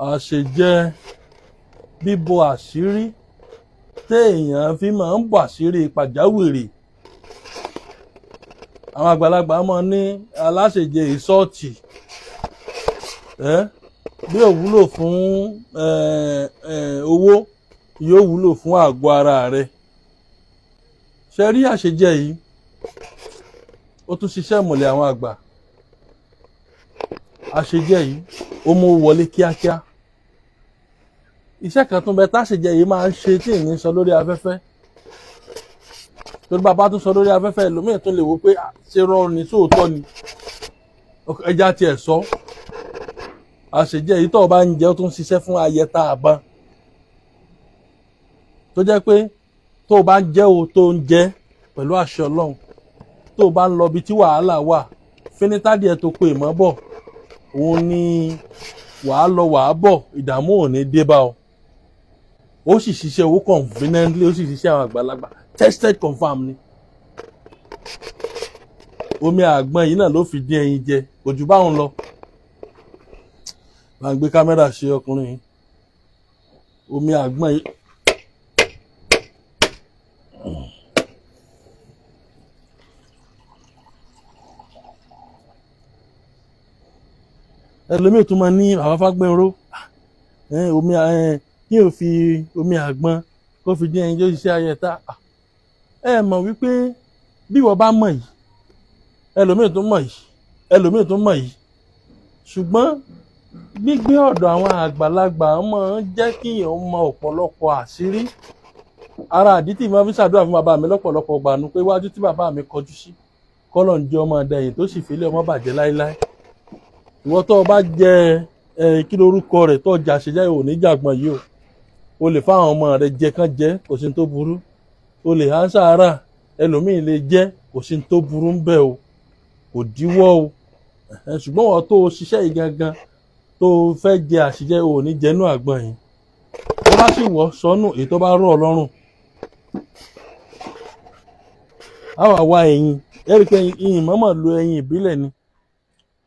àṣejẹ bíbo àṣírí téèyàn fi máa ń bò àṣírí pàjáwìrì. Àwọn àgbàlagbà máa ní aláṣejẹ ìsọ́ọ̀tì bí ò wúlò fún owó yóò wúlò fún àgọ́ ara rẹ̀. Ṣe rí àṣejẹ yìí ó tún ṣiṣẹ́ ìmùlẹ̀ àwọn àgbà. Àṣejẹ yìí ó mú wọlé kíákíá. Iṣẹ́ kan tún bẹ táṣejẹ yìí máa ń ṣe tí ìní sọ lórí afẹ́fẹ́. Torí bàbá tún sọ lórí afẹ́fẹ́ ẹlòmíì tún lè wò pé ṣé rọrùn ní sóòótọ́ ni. Ẹja tiẹ̀ sọ. Àṣejẹ yìí tó o bá ń jẹ ó tún ṣiṣẹ́ fún ayẹta àbọn. Tó jẹ́ pé tó o bá ń jẹ́ o tó ń jẹ pẹ̀lú àṣẹ Ọlọ́run. Tó o bá ń lọ ibi tí wàhálà wà fínítádì ẹ̀ tó pe ìmọ̀ bọ̀ òun ni wàá lọ wàá bọ̀ ìdààmú ò ní dé bá ọ. Ó sì ṣiṣẹ́ owó conveniently, ó sì ṣiṣẹ́ àwọn àgbàlagbà tested confam ni. Omi àgbọn yìí náà ló fi dín ẹyin jẹ kò jù báwọn lọ. Bá ń gbé kámẹ́rà ṣe ọkùnrin yìí. Omi àgbọn yìí. Ẹlòmíì tún máa ní àwọn Fágbénró omi kí o fi omi àgbọn kó fi dín ẹyin tó ṣiṣẹ́ ayẹta. Ẹ mọ̀ wípé bí wọ́n bá mọ̀ yìí ẹlòmíì tún mọ̀ yìí ẹlòmíì tún mọ̀ yìí ṣùgbọ́n gbígbé ọ̀dọ̀ àwọn àgbàlagbà máa ń jẹ́ kí èèyàn mọ ọ̀pọ̀lọpọ̀ àṣírí. Ara àdí tí mo fi ṣàdúrà fún bàbá mi lọ́pọ̀lọpọ̀ gbà nù pé iwájú tí bàbá mi kọjú sí kọ́lọ̀ ń jẹ́ ọmọ ẹ̀dẹ̀yìn tó sì fi lé ọmọ bàjẹ́ láéláé. Ìwọ tó o bá jẹ kí lórúkọ rẹ̀ tó jà ṣèjẹ́ ò ní jàgbọ́n yìí o lè fáwọn ọmọ rẹ̀ jẹ kán jẹ kò sí tó burú. O lè há sáárà ẹlòmíì lè jẹ kò sí tó burú ń bẹ̀ o kò díwọ́ o. Ṣùgbọ́n wọ́n tó o ṣiṣẹ́ yìí gangan tó o fẹ́ jẹ àṣìjẹ ò ní jẹnú àgbọn yìí. Tó bá sì wọ́ sọnù èyí tó bá rọ̀ ọ́ lọ́rùn. A wà wá ẹyin ẹ rí i pé ẹyin mọ̀ọ́mọ̀ lo ẹyin ìbílẹ̀ ni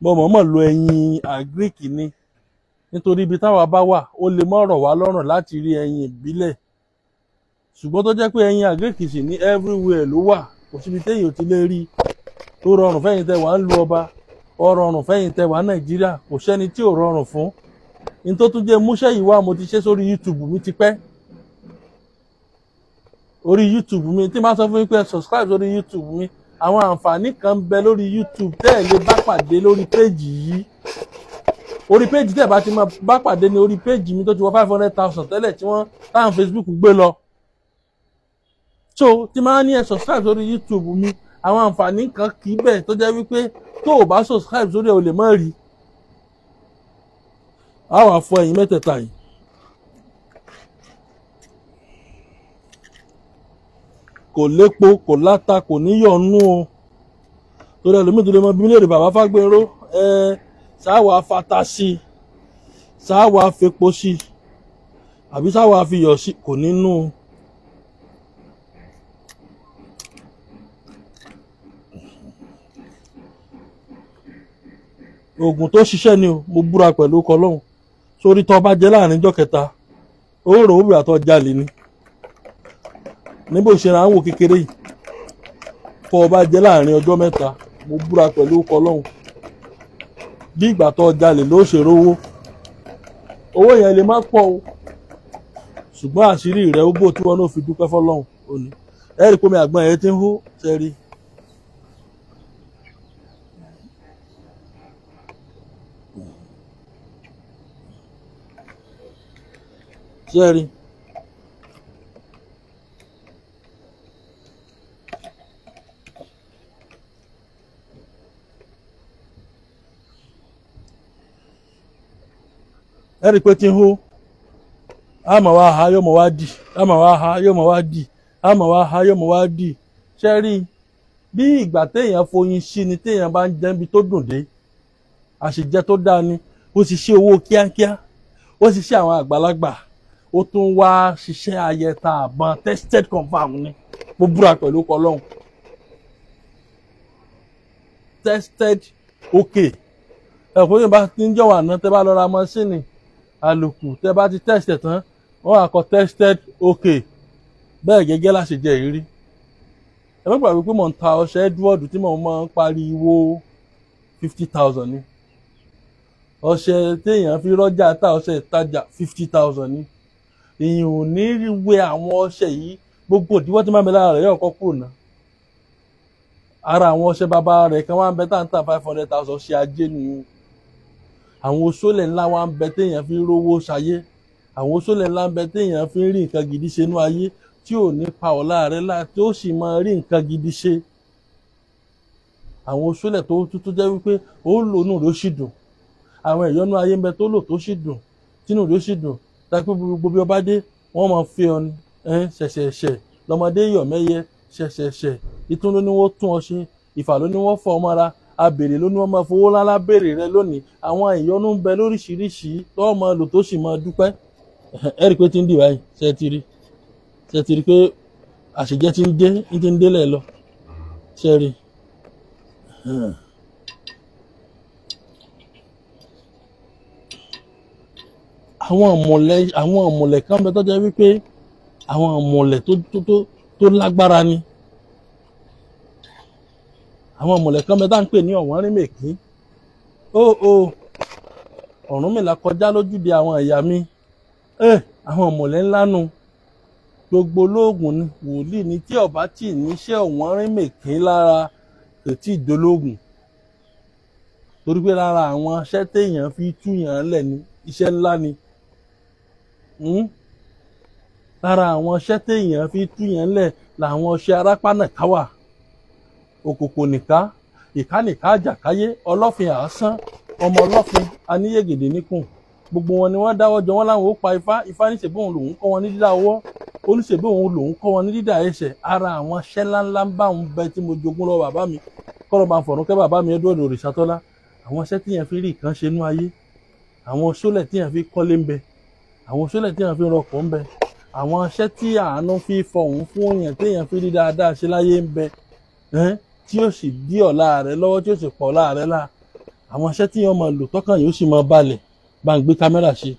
mo mọ̀ọ́mọ̀ lo ẹyin àgíríkì ni nítorí ibi táwa bá wà ó lè mọ́ rọ̀ wá lọ́rùn láti rí ẹyin ìbílẹ̀ ṣùgbọ́n tó jẹ́ pé ẹyin àgíríkì sì ní everywhere ló wà kò síbi téèyàn ti lè rí tó rọrùn fẹ́yìn tẹ́ wà ń lu ọba ó rọrùn fẹ́yìn tẹ́ wà Nàìjíríà kò sẹ́ni tí ò rọrùn fún ní tó tún jẹ́ múṣẹ́ yìí wá mo ti ṣe sórí YouTube mi ti pẹ́ orí YouTube mi tí máa sọ fún yín pé subscribe sórí YouTube mi àwọn àǹfààní kan ń bẹ lórí YouTube tẹ́ ẹ̀ lè bá pàdé lórí péjì yìí orí péjì tẹ́ ẹ̀ bá ti máa bá pàdé ní orí péjì mi tó ti wọ 500,000 tẹ́lẹ̀ tí wọ́n táwọn Facebook gbé lọ so tí máa ní ẹ subscribe sórí YouTube mi àwọn àǹfààní kan kì í bẹ̀ tó jẹ́ wípé tó o bá subscribe sórí ẹ̀ o lè má rí a wà fọ ẹ̀yin mẹ́tẹ̀ẹ̀ta yìí kò lépo kò láta kò níyọ̀nú o torí ẹlòmíì tó lè mọ bí mílíọ̀nù bàbá Fágbénró sáwà fata sí sáwà fepo sí àbí sáwà fiyọ̀ sí kò nínú. Oògùn tó ṣiṣẹ́ ni o mo búra pẹ̀lú ọkọ̀ Ọlọ́run sórí tó bá jẹ́ láàrin ọjọ́ kẹta ó rò ó bìrà tó jalè ni níbo ṣe ra ń wò kékeré yìí tó bá jẹ́ láàrin ọjọ́ mẹ́ta mo búra pẹ̀lú ọkọ̀ Ọlọ́run bí ìgbà tó jalè ló ṣe rówó owó yẹn lè má pọ̀ o ṣùgbọ́n àṣírí rẹ̀ ó bò tí wọ́n náà fi dúpẹ́ fọ́lọ́run òní ẹ̀rí pómi àgbọn yẹn ti ń hó sẹ́rí. Sẹ́rí. Ẹ̀rí pé tí ń hó a máa wá ha yóò máa wá dì a máa wá ha yóò máa wá dì a máa wá ha yóò máa wá dì sẹ́rí bí ìgbà téèyàn foyin sí ni téèyàn bá ń jẹ́ ibi tó dùn dé àṣejẹ tó dáa ni ó sì ṣe owó kíákíá ó sì ṣe àwọn àgbàlagbà ó tún wá ṣiṣẹ́ ayẹta àbọn tested confam ni mo búra pẹ̀lú Ọlọ́run tested okay ẹ̀kọ́ yìí bá ti ń jọ̀wọ́ àná tẹ́ bá lọ ra mọ́ṣínì àlòkù tẹ́ bá ti test ẹ̀ tán wọ́n á kọ tested okay bẹ́ẹ̀ gẹ́gẹ́ láṣẹ jẹ́ ìrírí. ẹ má gbàgbé pé mò ń ta ọṣẹ Edward tí mò ń máa ń pariwo 50,000 ni ọṣẹ téèyàn fi rọ́jà ta ọṣẹ ìtajà 50,000 ni èèyàn ò ní wé àwọn ọṣẹ yìí gbogbo ìdíwọ́ tí máa ń bẹ lára rẹ̀ yóò kọ́ kúrò náà. ara àwọn ọṣẹ bàbá rẹ̀ kan wá ń bẹ táǹtà 500,000 ṣe ajé nìyẹn. àwọn oṣólẹ̀ ńlá wá ń bẹ téèyàn fi rówó ṣayé àwọn oṣólẹ̀ ńlá ń bẹ téèyàn fi ń rí nǹkan gidi ṣe nú ayé tí ò ní pa ọ̀la rẹ̀ láti ó sì máa rí nǹkan gidi ṣe. àwọn oṣólẹ̀ tó jẹ́ wípé ó lò nù ló sì dùn àwọn ìyọnú ayé ń bẹ tó lò tó sì dùn tínú ló sì dùn dápé gbogbo bí ọba dé wọ́n máa fi ọ ni ṣẹ̀ṣẹ̀ṣẹ̀ lọ́mọdé yọ̀ mẹ́yẹ ṣẹ̀ṣẹ̀ṣẹ̀ ìtún ló ní wọ́n tún ọ ṣe ìfà ló ní wọ́n fọ ọmọ ara abèrè ló ní wọ́n máa fowó ńlá béèrè rẹ lónìí àwọn ìyọnú ń bẹ lóríṣiríṣi tó máa lò tó sì máa dúpẹ́. ẹ rí i pé tí ń dì báyìí ṣe ti rí pé àṣejẹ ti ń délẹ̀ lọ ṣe rí. àwọn ọ̀mọ̀lẹ̀ kan bẹ tó jẹ́ wípé àwọn ọ̀mọ̀lẹ̀ tó lágbára ni àwọn ọ̀mọ̀lẹ̀ kan bẹ tá ń pè ní Ọ̀wọ́nrín-Mèkí Ọ̀rúnmìlà kọjá lójúde àwọn ìyá mi àwọn ọ̀mọ̀lẹ̀ ńlá nu gbogbo olóògùn ni wòlíì ni tí ọba tí níṣẹ́ Ọ̀wọ́nrín-Mèkí lára kò tí ì dolóògùn torí pé lára àwọn iṣẹ́ téèyàn fi túyàn lẹ̀ ní iṣẹ́ ńlá ni lára àwọn iṣẹ́ téèyàn fi túyàn lẹ̀ làwọn ọṣẹ arápánàká wà òkòkò nìká ìkánìká àjàkáyé ọlọ́fin àásán ọmọ ọlọ́fin aníyègèdè níkùn gbogbo wọn ni wọ́n dáwọ́ jọ wọ́n láwọn ó pa ifá níṣèbí òun lòun kọ́ wọn ní dídá ọwọ́ oníṣèbí òun lòun kọ́ wọn ní dídá ẹsẹ̀ ara àwọn iṣẹ́ ńláńlá ń bá òun bẹ tí mo jogún lọ bàbá mi kọ́lọ́ bá ń fọ̀rún kẹ́ bàbá mi Edward Òrìṣàtọ́lá àwọn iṣẹ́ tíyẹn fi rí nǹkan ṣe nú ayé àwọn sólẹ̀ tíyẹn fi kọ́lé ń bẹ àwọn sólẹ̀ tíyẹn fi rọkọ̀ ń bẹ àwọn iṣẹ́ tí àánú fi fọ̀hún fún èèyàn téèyàn fi rí dáadáa ṣe láyé ń bẹ tí ó sì dí ọ̀la rẹ̀ lọ́wọ́ tí ó sì pọ̀ ọ̀la rẹ̀ lá àwọn iṣẹ́ tí wọ́n máa lò tọ́kàn yóò sì máa balẹ̀ bá ń gbé kámẹ́rà ṣe.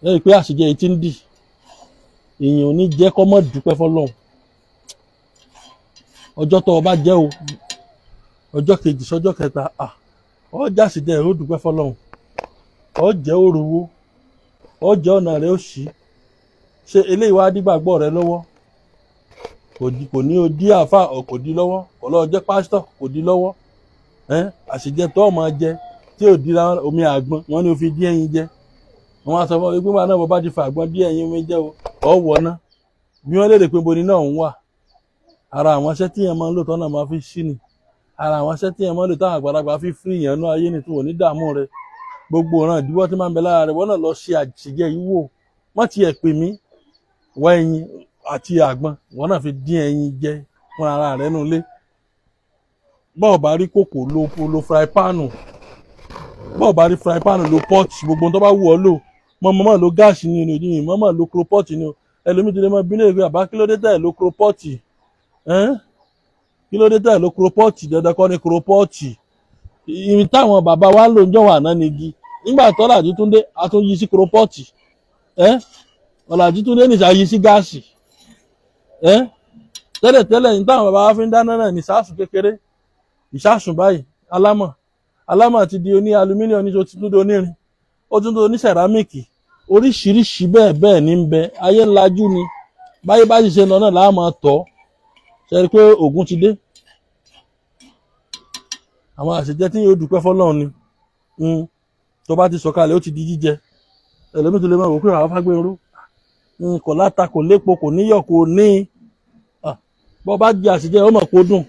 lẹ́yìn pé àṣejẹ yìí ti ń dì èèyàn ò ní jẹ́ kó mọ́ dúpẹ́ fọlọ́run ọjọ́ tó o bá jẹ́ o ọjọ́ kejì sọ́jọ́ kẹta ọjà àṣejẹ yìí ó dúpẹ́ fọlọ́run ọjẹ́ òrùwó ọjẹ́ ọ̀nà rẹ̀ ó ṣí ṣe eléyìí wá dígbàgbọ́ rẹ lọ́wọ́ kò ní o dí àáfà kò dí lọ́wọ́ kò lọ́ọ́ jẹ́ pásítọ̀ kò dí lọ́wọ́ àṣejẹ tó máa jẹ tí ò dira omi àgbọn wọn ni o fi dí ẹyin jẹ wọn á sọ fún ọ pé wọn náà bọ́ bá ti fa àgbọn dí ẹyin omi jẹ ọ wọ̀ ná bí wọ́n léèrè pé boni náà ń wà ara àwọn iṣẹ́ tí yẹn máa ń lò tọ́nà máa fi ṣí ni ara àwọn iṣẹ́ tí yẹn máa ń lò táwọn àgbàlagbà fi fírí yẹn nú ayé ni tí wọ́n ní dààmú rẹ gbogbo ọ̀ràn ìdíwọ́ tí máa ń bẹ lára rẹ wọ́n náà lọ ṣe àṣejẹ yìí wò wọ́n ti ẹ̀ pè mí wá ẹyin àti àgbọn wọ́n náà fi dín ẹyin jẹ fún ara rẹ nulẹ̀ bọ́ọ̀ bá rí kòkò lo fry pánù bọ́ọ̀ bá rí fry pánù lo pọ́ọ̀tì gbogbo tó bá wù ọ́ lò mọ́ lo gáàsì ní inú ìdíyìn mọ́ lo kropọ́ọ̀tì ní o ẹlòmíì ti lè mọ bínú ìwé àbá kí ló dé tẹ̀ lo kropọ́ọ̀tì kí ló dé tẹ̀ lo kropọ́ọ̀tì dandan kọ́ ni kropọ́ọ̀tì ìrìn táwọn bàbá wa ń lò ń jọ wà náà nigi nígbà tó ọ̀làjú tún dé a tún yí sí kropọ́ọ̀tì ọ̀làjú tún dé nìṣà yí sí gáàsì tẹ́lẹ̀tẹ́lẹ̀ ní táwọn bàbá wa fi ń dáná náà ní ìṣàsùn kékeré ìṣàsùn báyìí alámọ̀ ti di oní alumíníọ̀mù ní tó ti tún di onírin ó tún tó ní sẹ̀rámìkì oríṣiríṣi bẹ́ẹ̀ ní ń bẹ ayé ńlájú ni báyé bá sì ṣe lọ náà láà máa tọ́ ṣe rí pé ògùn ti dé àwọn àṣejẹ tí yóò dúpẹ́ fọlọ́run ni tó bá ti sọ̀kalẹ̀ ó ti di jíjẹ ẹlòmíì tó lè máa wò pé àwọn Fágbénró kò láta kò lépo kò níyọ̀ kò ní bọ́ bá jẹ àṣejẹ ó mọ̀ pé ó dùn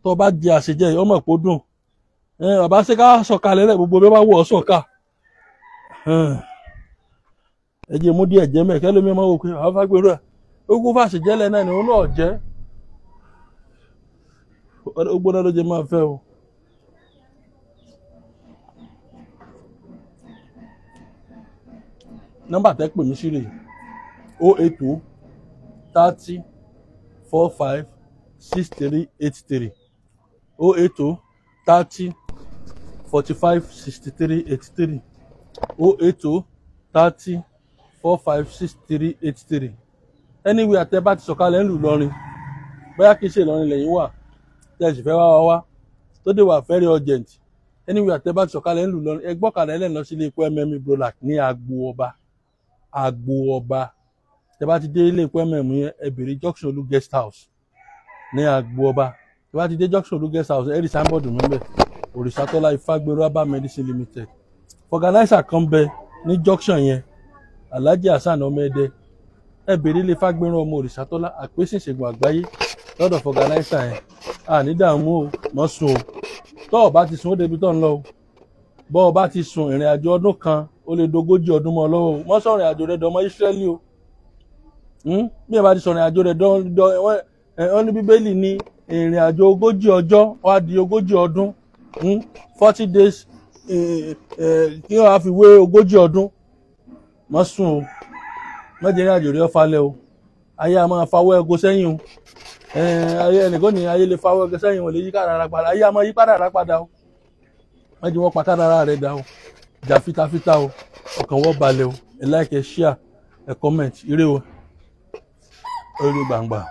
tó bá jẹ àṣejẹ ó mọ̀ pé ó dùn bàbá ṣe ká sọ̀kalẹ̀ rẹ̀ gbogbo bí wọ́n bá wọ̀ ọ́ sọ̀ka ẹ̀jẹ̀ mú díẹ̀ jẹ́ mẹ́ẹ̀kẹ́ lómi máa wò pé àwọn Fágbénró ogún fàṣẹjẹ́lẹ̀ náà ni òun náà jẹ́ ó gbóná ló jẹ máa fẹ́ o. nọ́mbà tẹ́ pè mí sí rè 082 30 45 6383 080 30 45 63 83 080 30 45 63 83. Anyway, àtẹ bá ti sọ̀kalẹ̀ ńlú Ìlọrin, bóyá kìí ṣe Ìlọrin lẹ́yìn wà tẹ́ sì fẹ́ wá tó dé wà very urgent. Anyway, àtẹ bá ti sọ̀kalẹ̀ ńlú Ìlọrin, ẹ gbọ́kàlẹ̀ lẹ́nu lọ sí ilé epo MM Brolac ní Agbo Ọba. Tẹ́ bá ti dé ilé epo MM yẹn, ẹ bèrè Junction Olú Guest House ní Agbo Ọba. Tẹ́ bá ti dé Junction Olú Guest House, ẹ rí signboard mi ńbẹ̀, Òrìṣàtọ́lá Ifágbéró Herbal Medicine Limited. Organizer kan bẹ ní junction yẹn, Alhaji Hasan Ọmọẹdẹ. Ẹ bèrè ilé Ifágbéró ọmọ Òrìṣàtọ́lá àpèsè ìṣègùn àgbáyé lọ́dọ̀ organizer yẹn. Ní dààmú o, mọ́ sùn o. Tọ́ ọ bá ti sùn ó débi tọ́ ń lọ o. Bọ́ ọ bá ti sùn ìrìn àjò ọdún kan ó lè dogójì ọdún mọ́ lọ́wọ́ o. Mọ́ sọ̀rìn àjò rẹ̀ dọmọ Ísírẹ́lì o. Bí ẹ bá ti sọ̀rìn àjò rẹ̀ wọ́n ní Bíbélì ní ìrìn àjò ogójì ọjọ́ wá di ogójì ọdún. 40 days kí wọ́n á fi wé ogójì ọdún. Mọ́ sùn o. Mọ́jẹ́ ìrìn àjò rẹ̀ falẹ̀ o. Ayé a máa fawọ́ ẹgo sẹ́yìn o. Ayé ẹnìkan ní ayé lè fawọ́ ẹgo sẹ́yìn wọn lè yí kádàrá padà. Ayé a máa yí kádàrá padà o. Mọ́jẹ́ wọ́n pa kádàrá rẹ̀ dà o. Jà fitafita o. Ọkàn wọ́n balẹ̀ o. Ẹ like, ẹ share, ẹ comment. Ire o. Orí gbangba.